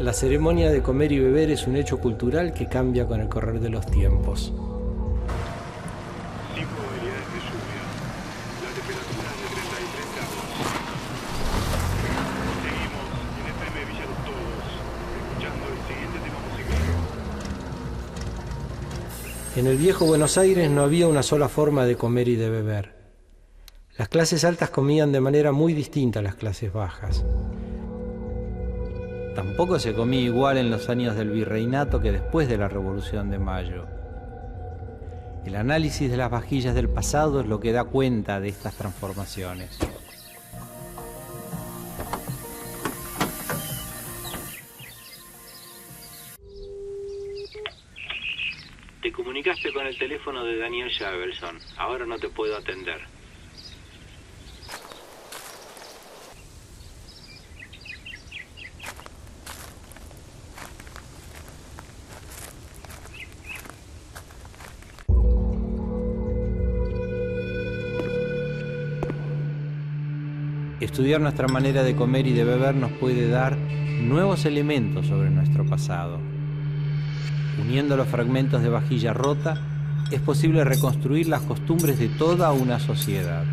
La ceremonia de comer y beber es un hecho cultural que cambia con el correr de los tiempos. Sin probabilidades de lluvia. La temperatura es de 33 grados. Seguimos en FM Villa Los Todos, escuchando el siguiente tema musical. En el viejo Buenos Aires no había una sola forma de comer y de beber. Las clases altas comían de manera muy distinta a las clases bajas. Tampoco se comía igual en los años del virreinato que después de la Revolución de Mayo. El análisis de las vajillas del pasado es lo que da cuenta de estas transformaciones. Te comunicaste con el teléfono de Daniel Javelson. Ahora no te puedo atender. Estudiar nuestra manera de comer y de beber nos puede dar nuevos elementos sobre nuestro pasado. Uniendo los fragmentos de vajilla rota, es posible reconstruir las costumbres de toda una sociedad.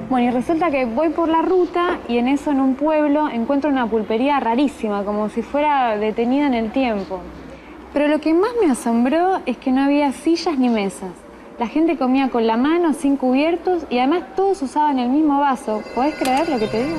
Bueno, y resulta que voy por la ruta y en eso, en un pueblo, encuentro una pulpería rarísima, como si fuera detenida en el tiempo. Pero lo que más me asombró es que no había sillas ni mesas. La gente comía con la mano, sin cubiertos, y además todos usaban el mismo vaso. ¿Podés creer lo que te digo?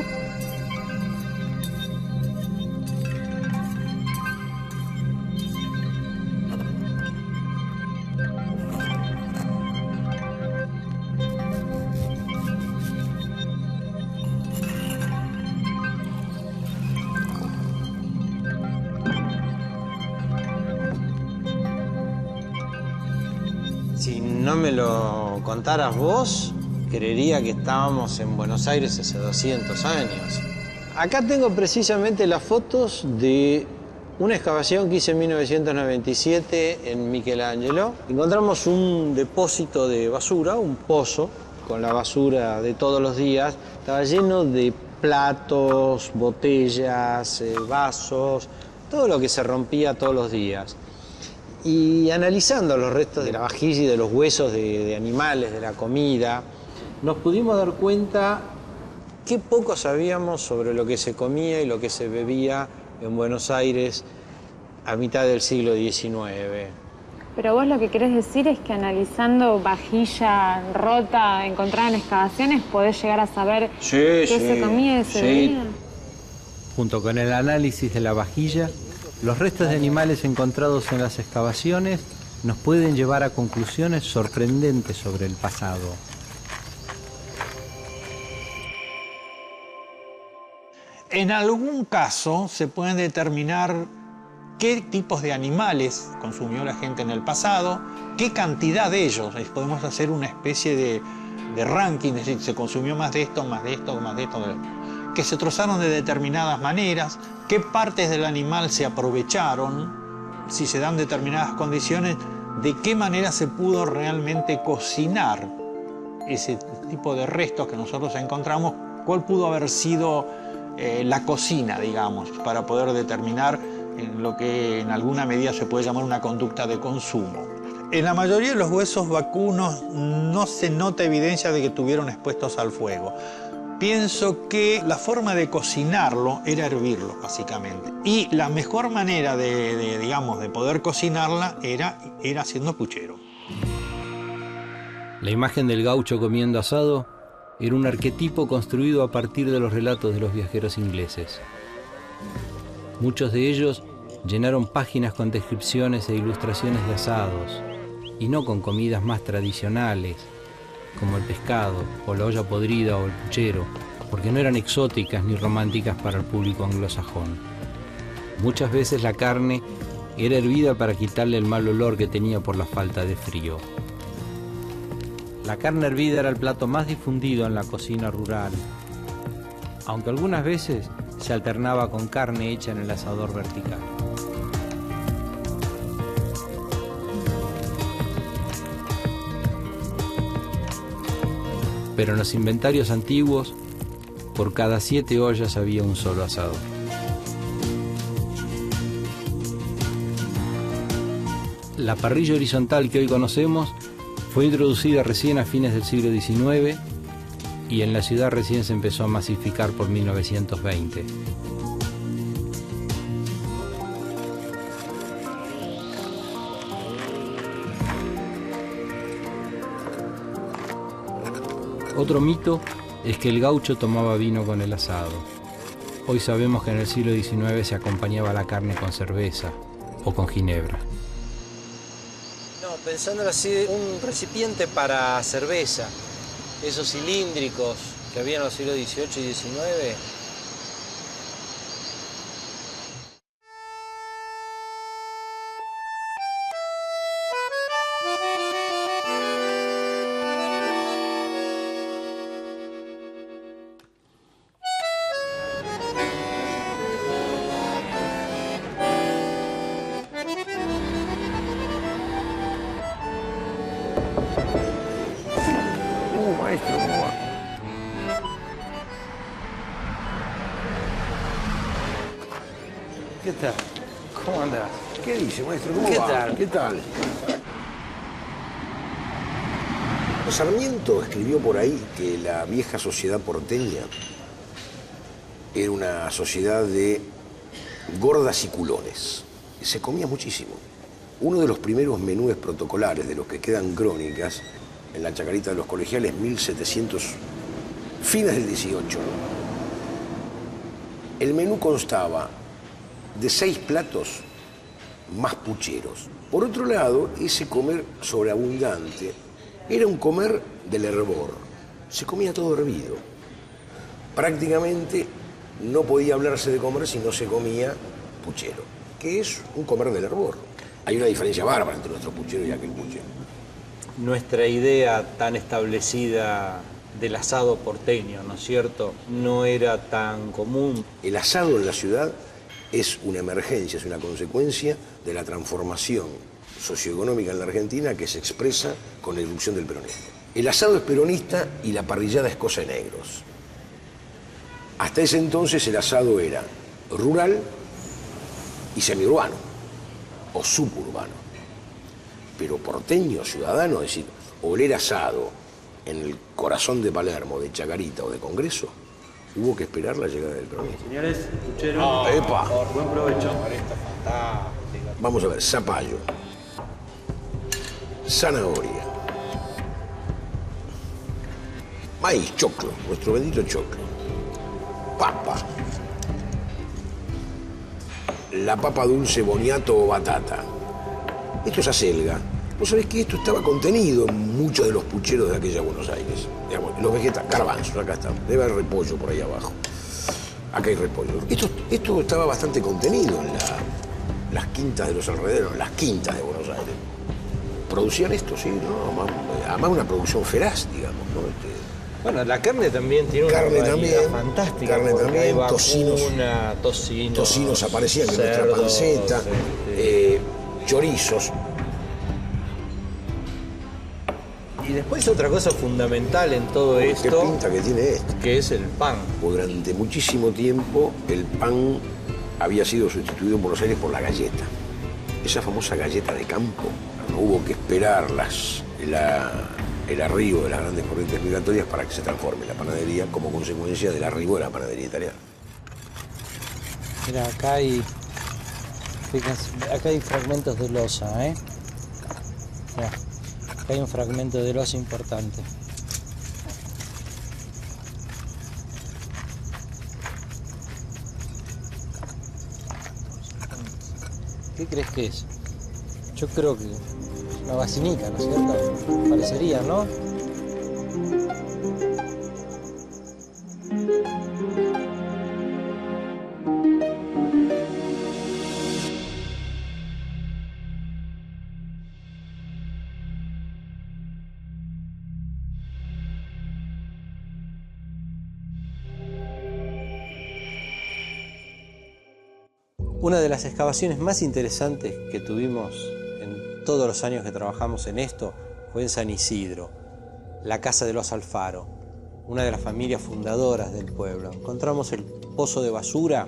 Si no me lo contaras vos, creería que estábamos en Buenos Aires hace 200 años. Acá tengo precisamente las fotos de una excavación que hice en 1997 en Michelangelo. Encontramos un depósito de basura, un pozo, con la basura de todos los días. Estaba lleno de platos, botellas, vasos, todo lo que se rompía todos los días. Y analizando los restos de la vajilla y de los huesos de animales, de la comida, nos pudimos dar cuenta qué poco sabíamos sobre lo que se comía y lo que se bebía en Buenos Aires a mitad del siglo XIX. Pero vos lo que querés decir es que analizando vajilla rota encontrada en excavaciones podés llegar a saber qué se comía y se bebía. Junto con el análisis de la vajilla, los restos de animales encontrados en las excavaciones nos pueden llevar a conclusiones sorprendentes sobre el pasado. En algún caso se pueden determinar qué tipos de animales consumió la gente en el pasado, qué cantidad de ellos. Podemos hacer una especie de ranking, es decir, se consumió más de esto, más de esto, más de esto, que se trozaron de determinadas maneras, qué partes del animal se aprovecharon, si se dan determinadas condiciones, de qué manera se pudo realmente cocinar ese tipo de restos que nosotros encontramos, cuál pudo haber sido la cocina, digamos, para poder determinar en lo que en alguna medida se puede llamar una conducta de consumo. En la mayoría de los huesos vacunos no se nota evidencia de que estuvieron expuestos al fuego. Pienso que la forma de cocinarlo era hervirlo, básicamente. Y la mejor manera de poder cocinarla era haciendo puchero. La imagen del gaucho comiendo asado era un arquetipo construido a partir de los relatos de los viajeros ingleses. Muchos de ellos llenaron páginas con descripciones e ilustraciones de asados, y no con comidas más tradicionales, como el pescado, o la olla podrida, o el puchero, porque no eran exóticas ni románticas para el público anglosajón. Muchas veces la carne era hervida para quitarle el mal olor que tenía por la falta de frío. La carne hervida era el plato más difundido en la cocina rural, aunque algunas veces se alternaba con carne hecha en el asador vertical. Pero en los inventarios antiguos, por cada 7 ollas había un solo asador. La parrilla horizontal que hoy conocemos fue introducida recién a fines del siglo XIX y en la ciudad recién se empezó a masificar por 1920. Otro mito es que el gaucho tomaba vino con el asado. Hoy sabemos que en el siglo XIX se acompañaba la carne con cerveza o con ginebra. No, pensándolo así, un recipiente para cerveza, esos cilíndricos que había en los siglos XVIII y XIX. Maestro, ¿cómo va? ¿Qué tal? ¿Cómo andás? ¿Qué dice, maestro? ¿Cómo ¿Qué va? tal? ¿Qué tal? Sarmiento escribió por ahí que la vieja sociedad porteña era una sociedad de gordas y culones. Se comía muchísimo. Uno de los primeros menúes protocolares de los que quedan crónicas en la Chacarita de los Colegiales, 1700, fines del 18. El menú constaba de 6 platos más pucheros. Por otro lado, ese comer sobreabundante era un comer del hervor. Se comía todo hervido. Prácticamente no podía hablarse de comer si no se comía puchero, que es un comer del hervor. Hay una diferencia bárbara entre nuestro puchero y aquel puchero. Nuestra idea tan establecida del asado porteño, ¿no es cierto?, no era tan común. El asado en la ciudad es una emergencia, es una consecuencia de la transformación socioeconómica en la Argentina que se expresa con la irrupción del peronismo. El asado es peronista y la parrillada es cosa de negros. Hasta ese entonces el asado era rural y semiurbano o suburbano. Pero porteño, ciudadano, es decir, oler asado en el corazón de Palermo, de Chacarita o de Congreso, hubo que esperar la llegada del peronismo. Señores, puchero, ¡Epa! buen provecho. Vamos a ver, zapallo, zanahoria, maíz, choclo, nuestro bendito choclo, papa, la papa dulce, boniato o batata. Esto es acelga. Vos sabés que esto estaba contenido en muchos de los pucheros de aquella Buenos Aires. Digamos, los vegetales, garbanzos, acá está. Debe haber repollo por ahí abajo. Acá hay repollo. Esto estaba bastante contenido en las quintas de los alrededores, en las quintas de Buenos Aires. Producían esto, sí, ¿no? Además una producción feraz, digamos, ¿no? Bueno, la carne también tiene una Carne variedad también, fantástica. carne porque también, hay vacuna, tocinos. tocinos. Tocinos aparecían en nuestra cerdos, panceta, chorizos. Y después otra cosa fundamental en todo Qué esto, pinta que tiene esto. que es el pan. Durante muchísimo tiempo el pan había sido sustituido en Buenos Aires por la galleta. Esa famosa galleta de campo. No hubo que esperar el arribo de las grandes corrientes migratorias para que se transforme la panadería como consecuencia del arribo de la panadería italiana. Mira, fíjense, acá hay fragmentos de losa, ¿eh? Mirá, acá hay un fragmento de losa importante. ¿Qué crees que es? Yo creo que una vacinica, ¿no es cierto? Parecería, ¿no? Una de las excavaciones más interesantes que tuvimos en todos los años que trabajamos en esto fue en San Isidro, la casa de los Alfaro, una de las familias fundadoras del pueblo. Encontramos el pozo de basura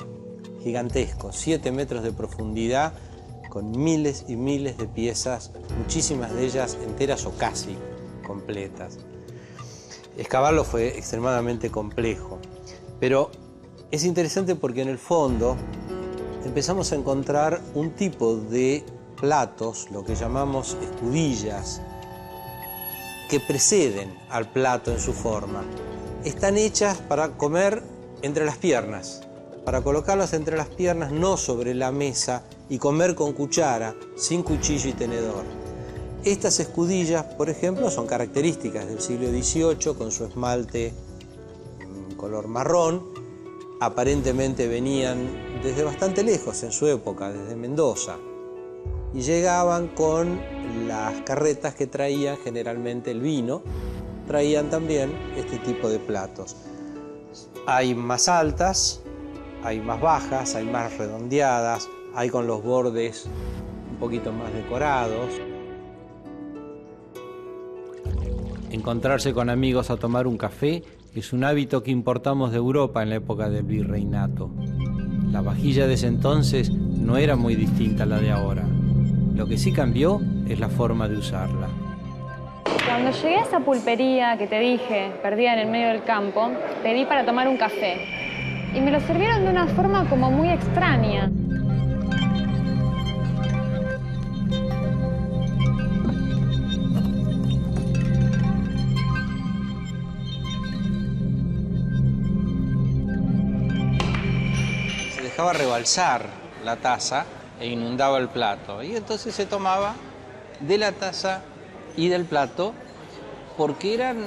gigantesco, 7 metros de profundidad, con miles y miles de piezas, muchísimas de ellas enteras o casi completas. Excavarlo fue extremadamente complejo, pero es interesante porque en el fondo empezamos a encontrar un tipo de platos, lo que llamamos escudillas, que preceden al plato en su forma. Están hechas para comer entre las piernas, para colocarlas entre las piernas, no sobre la mesa, y comer con cuchara, sin cuchillo y tenedor. Estas escudillas, por ejemplo, son características del siglo XVIII, con su esmalte color marrón. Aparentemente venían desde bastante lejos en su época, desde Mendoza, y llegaban con las carretas que traían generalmente el vino, traían también este tipo de platos. Hay más altas, hay más bajas, hay más redondeadas, hay con los bordes un poquito más decorados. Encontrarse con amigos a tomar un café es un hábito que importamos de Europa en la época del virreinato. La vajilla de ese entonces no era muy distinta a la de ahora. Lo que sí cambió es la forma de usarla. Cuando llegué a esa pulpería que te dije, perdida en el medio del campo, pedí para tomar un café. Y me lo sirvieron de una forma como muy extraña. Dejaba rebalsar la taza e inundaba el plato. Y entonces se tomaba de la taza y del plato porque eran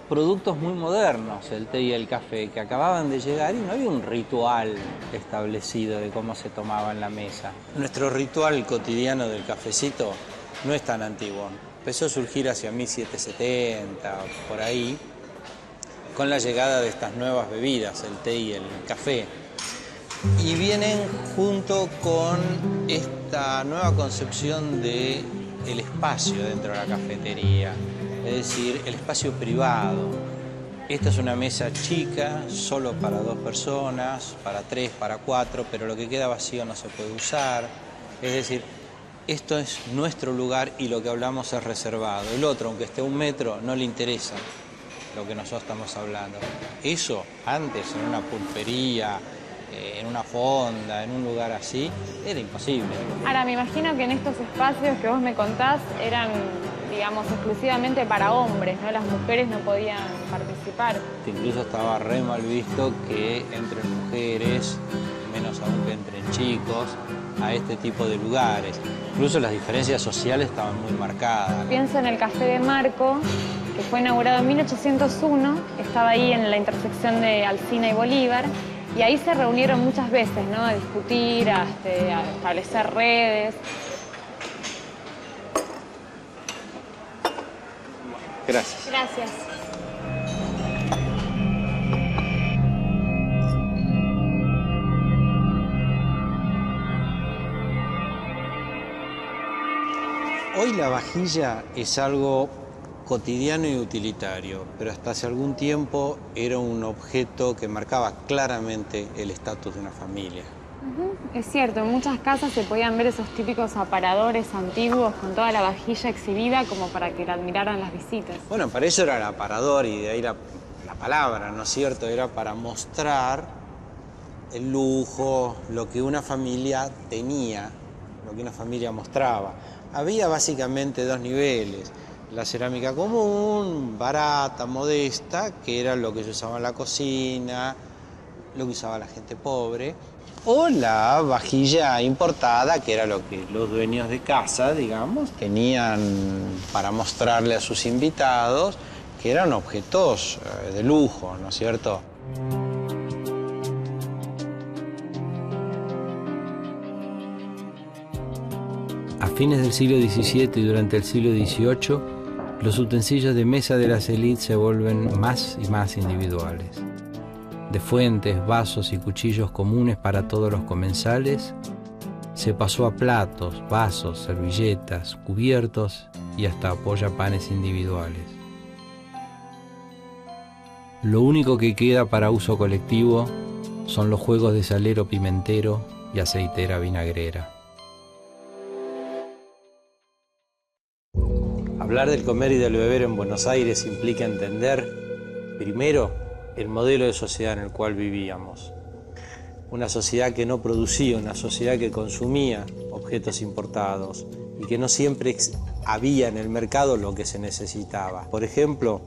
productos muy modernos, el té y el café, que acababan de llegar y no había un ritual establecido de cómo se tomaba en la mesa. Nuestro ritual cotidiano del cafecito no es tan antiguo. Empezó a surgir hacia 1770, por ahí, con la llegada de estas nuevas bebidas, el té y el café. Y vienen junto con esta nueva concepción del espacio dentro de la cafetería, es decir, el espacio privado. Esta es una mesa chica, solo para 2 personas, para 3, para 4, pero lo que queda vacío no se puede usar. Es decir, esto es nuestro lugar y lo que hablamos es reservado. El otro, aunque esté a 1 metro, no le interesa lo que nosotros estamos hablando. Eso antes en una pulpería, en una fonda, en un lugar así, era imposible. Ahora, me imagino que en estos espacios que vos me contás eran, digamos, exclusivamente para hombres, ¿no? Las mujeres no podían participar. Incluso estaba re mal visto que entren mujeres, menos aún que entren chicos, a este tipo de lugares. Incluso las diferencias sociales estaban muy marcadas. Pienso en el Café de Marco, que fue inaugurado en 1801, estaba ahí en la intersección de Alsina y Bolívar, y ahí se reunieron muchas veces, ¿no? A discutir, a establecer redes. Gracias. Gracias. Hoy la vajilla es algo cotidiano y utilitario, pero hasta hace algún tiempo era un objeto que marcaba claramente el estatus de una familia. Es cierto, en muchas casas se podían ver esos típicos aparadores antiguos con toda la vajilla exhibida como para que la admiraran las visitas. Bueno, para eso era el aparador y de ahí la palabra, ¿no es cierto? Era para mostrar el lujo, lo que una familia tenía, lo que una familia mostraba. Había básicamente dos niveles. La cerámica común, barata, modesta, que era lo que se usaba en la cocina, lo que usaba la gente pobre. O la vajilla importada, que era lo que los dueños de casa, digamos, tenían para mostrarle a sus invitados, que eran objetos de lujo, ¿no es cierto? A fines del siglo XVII y durante el siglo XVIII, los utensilios de mesa de las élites se vuelven más y más individuales. De fuentes, vasos y cuchillos comunes para todos los comensales, se pasó a platos, vasos, servilletas, cubiertos y hasta apoyapanes individuales. Lo único que queda para uso colectivo son los juegos de salero pimentero y aceitera vinagrera. Hablar del comer y del beber en Buenos Aires implica entender, primero, el modelo de sociedad en el cual vivíamos. Una sociedad que no producía, una sociedad que consumía objetos importados y que no siempre había en el mercado lo que se necesitaba. Por ejemplo,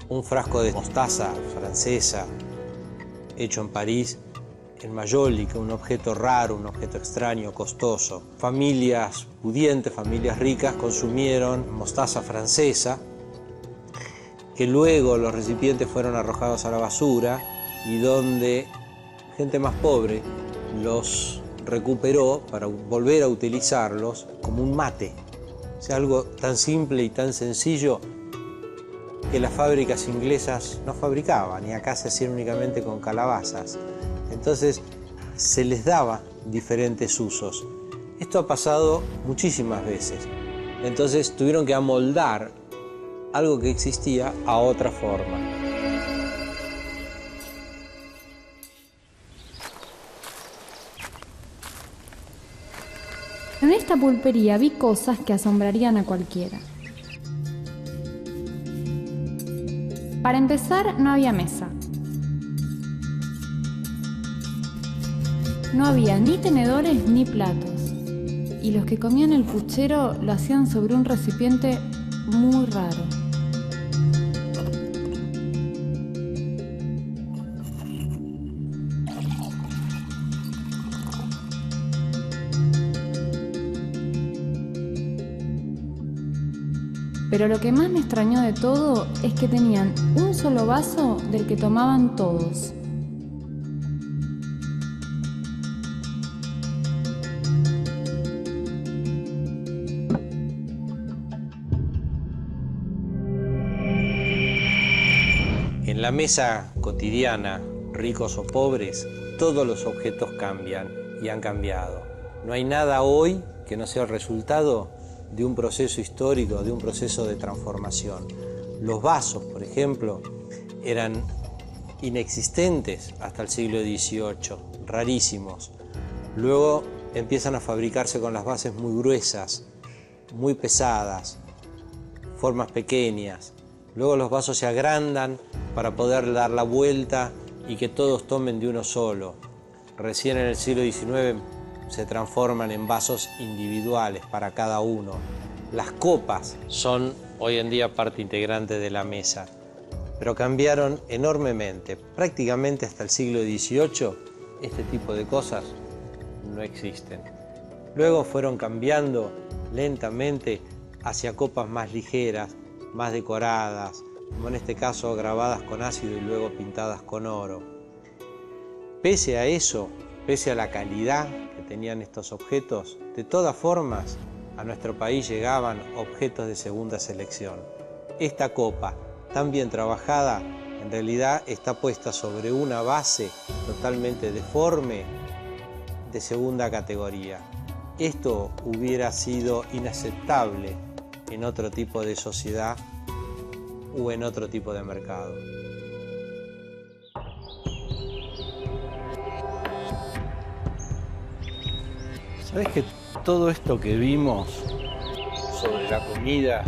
un frasco de mostaza francesa hecho en París, en Mayólica, un objeto raro, un objeto extraño, costoso. Familias pudientes, familias ricas consumieron mostaza francesa, que luego los recipientes fueron arrojados a la basura y donde gente más pobre los recuperó para volver a utilizarlos como un mate. O sea, algo tan simple y tan sencillo que las fábricas inglesas no fabricaban y acá se hacían únicamente con calabazas. Entonces se les daba diferentes usos. Esto ha pasado muchísimas veces. Entonces tuvieron que amoldar algo que existía a otra forma. En esta pulpería vi cosas que asombrarían a cualquiera. Para empezar, no había mesa. No había ni tenedores ni platos. Y los que comían el puchero lo hacían sobre un recipiente muy raro. Pero lo que más me extrañó de todo es que tenían un solo vaso del que tomaban todos. En la mesa cotidiana, ricos o pobres, todos los objetos cambian y han cambiado. No hay nada hoy que no sea el resultado de un proceso histórico, de un proceso de transformación. Los vasos, por ejemplo, eran inexistentes hasta el siglo XVIII, rarísimos. Luego empiezan a fabricarse con las bases muy gruesas, muy pesadas, formas pequeñas. Luego los vasos se agrandan para poder dar la vuelta y que todos tomen de uno solo. Recién en el siglo XIX se transforman en vasos individuales para cada uno. Las copas son hoy en día parte integrante de la mesa, pero cambiaron enormemente. Prácticamente hasta el siglo XVIII este tipo de cosas no existen. Luego fueron cambiando lentamente hacia copas más ligeras, más decoradas, como en este caso grabadas con ácido y luego pintadas con oro. Pese a eso, pese a la calidad que tenían estos objetos, de todas formas a nuestro país llegaban objetos de segunda selección. Esta copa, tan bien trabajada, en realidad está puesta sobre una base totalmente deforme de segunda categoría. Esto hubiera sido inaceptable en otro tipo de sociedad o en otro tipo de mercado. ¿Sabés que todo esto que vimos sobre la comida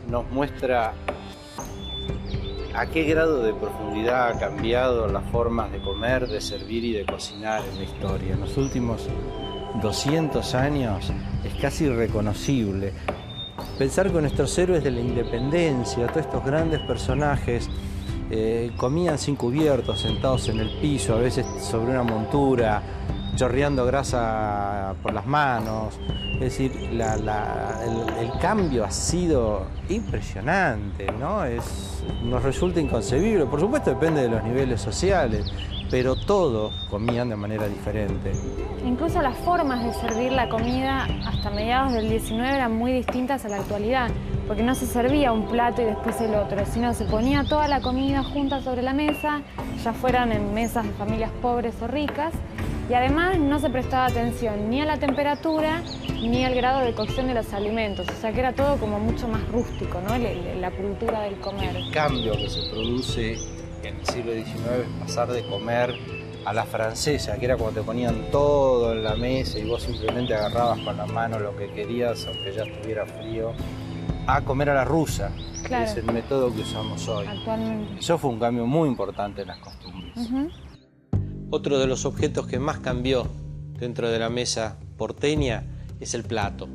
nos muestra a qué grado de profundidad ha cambiado las formas de comer, de servir y de cocinar en la historia? En los últimos 200 años es casi irreconocible. Pensar que nuestros héroes de la independencia, todos estos grandes personajes, comían sin cubiertos, sentados en el piso, a veces sobre una montura, chorreando grasa por las manos. Es decir, el cambio ha sido impresionante, ¿no? Nos resulta inconcebible. Por supuesto depende de los niveles sociales, pero todos comían de manera diferente. Incluso las formas de servir la comida hasta mediados del 19 eran muy distintas a la actualidad, porque no se servía un plato y después el otro, sino se ponía toda la comida junta sobre la mesa, ya fueran en mesas de familias pobres o ricas, y además no se prestaba atención ni a la temperatura ni al grado de cocción de los alimentos, o sea que era todo como mucho más rústico, ¿no? La cultura del comer. El cambio que se produce en el siglo XIX es pasar de comer a la francesa, que era cuando te ponían todo en la mesa y vos simplemente agarrabas con la mano lo que querías, aunque ya estuviera frío, a comer a la rusa, claro, que es el método que usamos hoy. Actualmente. Eso fue un cambio muy importante en las costumbres. Otro de los objetos que más cambió dentro de la mesa porteña es el plato.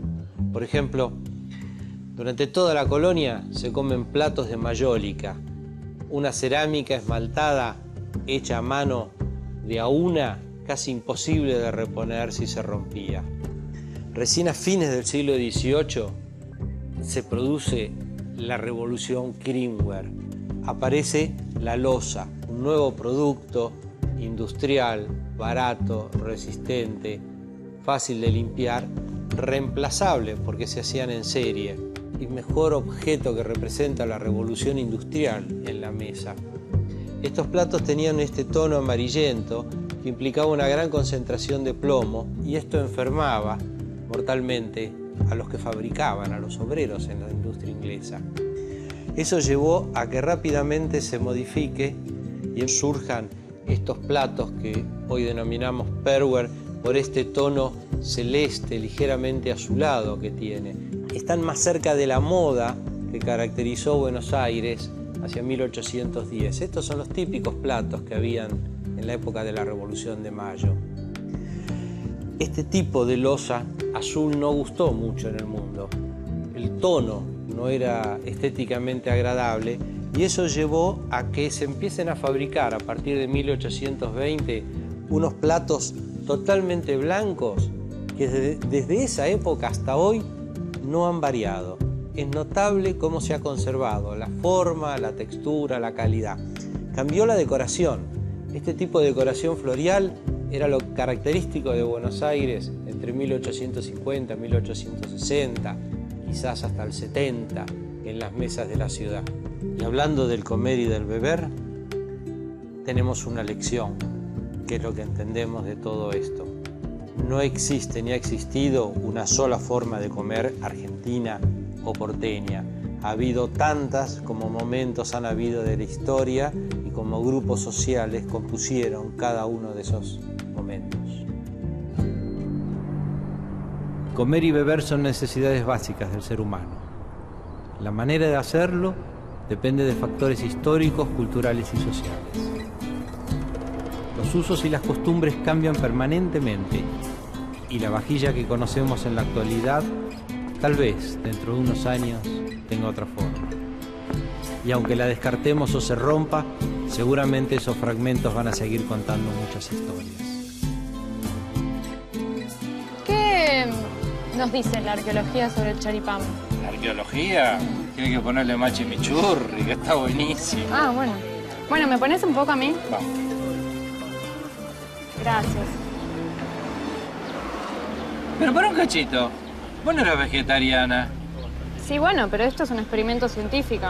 Por ejemplo, durante toda la colonia se comen platos de mayólica, una cerámica esmaltada hecha a mano de a una, casi imposible de reponer si se rompía. Recién a fines del siglo XVIII se produce la revolución creamware. Aparece la loza, un nuevo producto industrial, barato, resistente, fácil de limpiar, reemplazable porque se hacían en serie y mejor objeto que representa la revolución industrial en la mesa. Estos platos tenían este tono amarillento que implicaba una gran concentración de plomo y esto enfermaba mortalmente a los que fabricaban, a los obreros en la industria inglesa. Eso llevó a que rápidamente se modifique y surjan estos platos que hoy denominamos Perware por este tono celeste, ligeramente azulado que tiene. Están más cerca de la moda que caracterizó Buenos Aires hacia 1810. Estos son los típicos platos que habían en la época de la Revolución de Mayo. Este tipo de loza azul no gustó mucho en el mundo. El tono no era estéticamente agradable y eso llevó a que se empiecen a fabricar a partir de 1820 unos platos totalmente blancos que desde esa época hasta hoy no han variado. Es notable cómo se ha conservado la forma, la textura, la calidad. Cambió la decoración. Este tipo de decoración floreal era lo característico de Buenos Aires entre 1850 y 1860, quizás hasta el 70, en las mesas de la ciudad. Y hablando del comer y del beber, tenemos una lección, que es lo que entendemos de todo esto. No existe ni ha existido una sola forma de comer argentina o porteña. Ha habido tantas como momentos han habido de la historia y como grupos sociales compusieron cada uno de esos momentos. Comer y beber son necesidades básicas del ser humano. La manera de hacerlo depende de factores históricos, culturales y sociales. Los usos y las costumbres cambian permanentemente y la vajilla que conocemos en la actualidad tal vez dentro de unos años tenga otra forma. Y aunque la descartemos o se rompa, seguramente esos fragmentos van a seguir contando muchas historias. ¿Qué nos dice la arqueología sobre el choripán? ¿La arqueología? Tiene que ponerle machimichurri, que está buenísimo. Ah, bueno. Bueno, ¿me pones un poco a mí? Vamos. Gracias. Pero para un cachito, vos no eras vegetariana. Sí, bueno, pero esto es un experimento científico.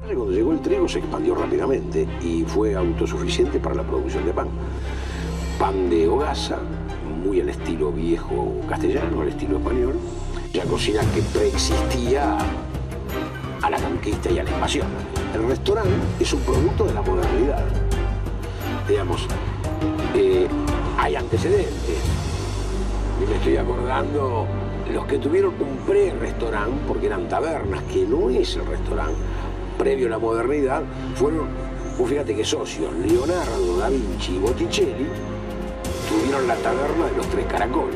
Cuando llegó el trigo se expandió rápidamente y fue autosuficiente para la producción de pan. Pan de hogaza, muy al estilo viejo castellano, al estilo español. La cocina que preexistía a la conquista y a la invasión. El restaurante es un producto de la modernidad. Digamos, hay antecedentes. Y me estoy acordando, los que tuvieron un pre-restaurante, porque eran tabernas, que no es el restaurante, previo a la modernidad, fueron, fíjate que socios, Leonardo, Da Vinci y Botticelli, tuvieron la taberna de los Tres Caracoles.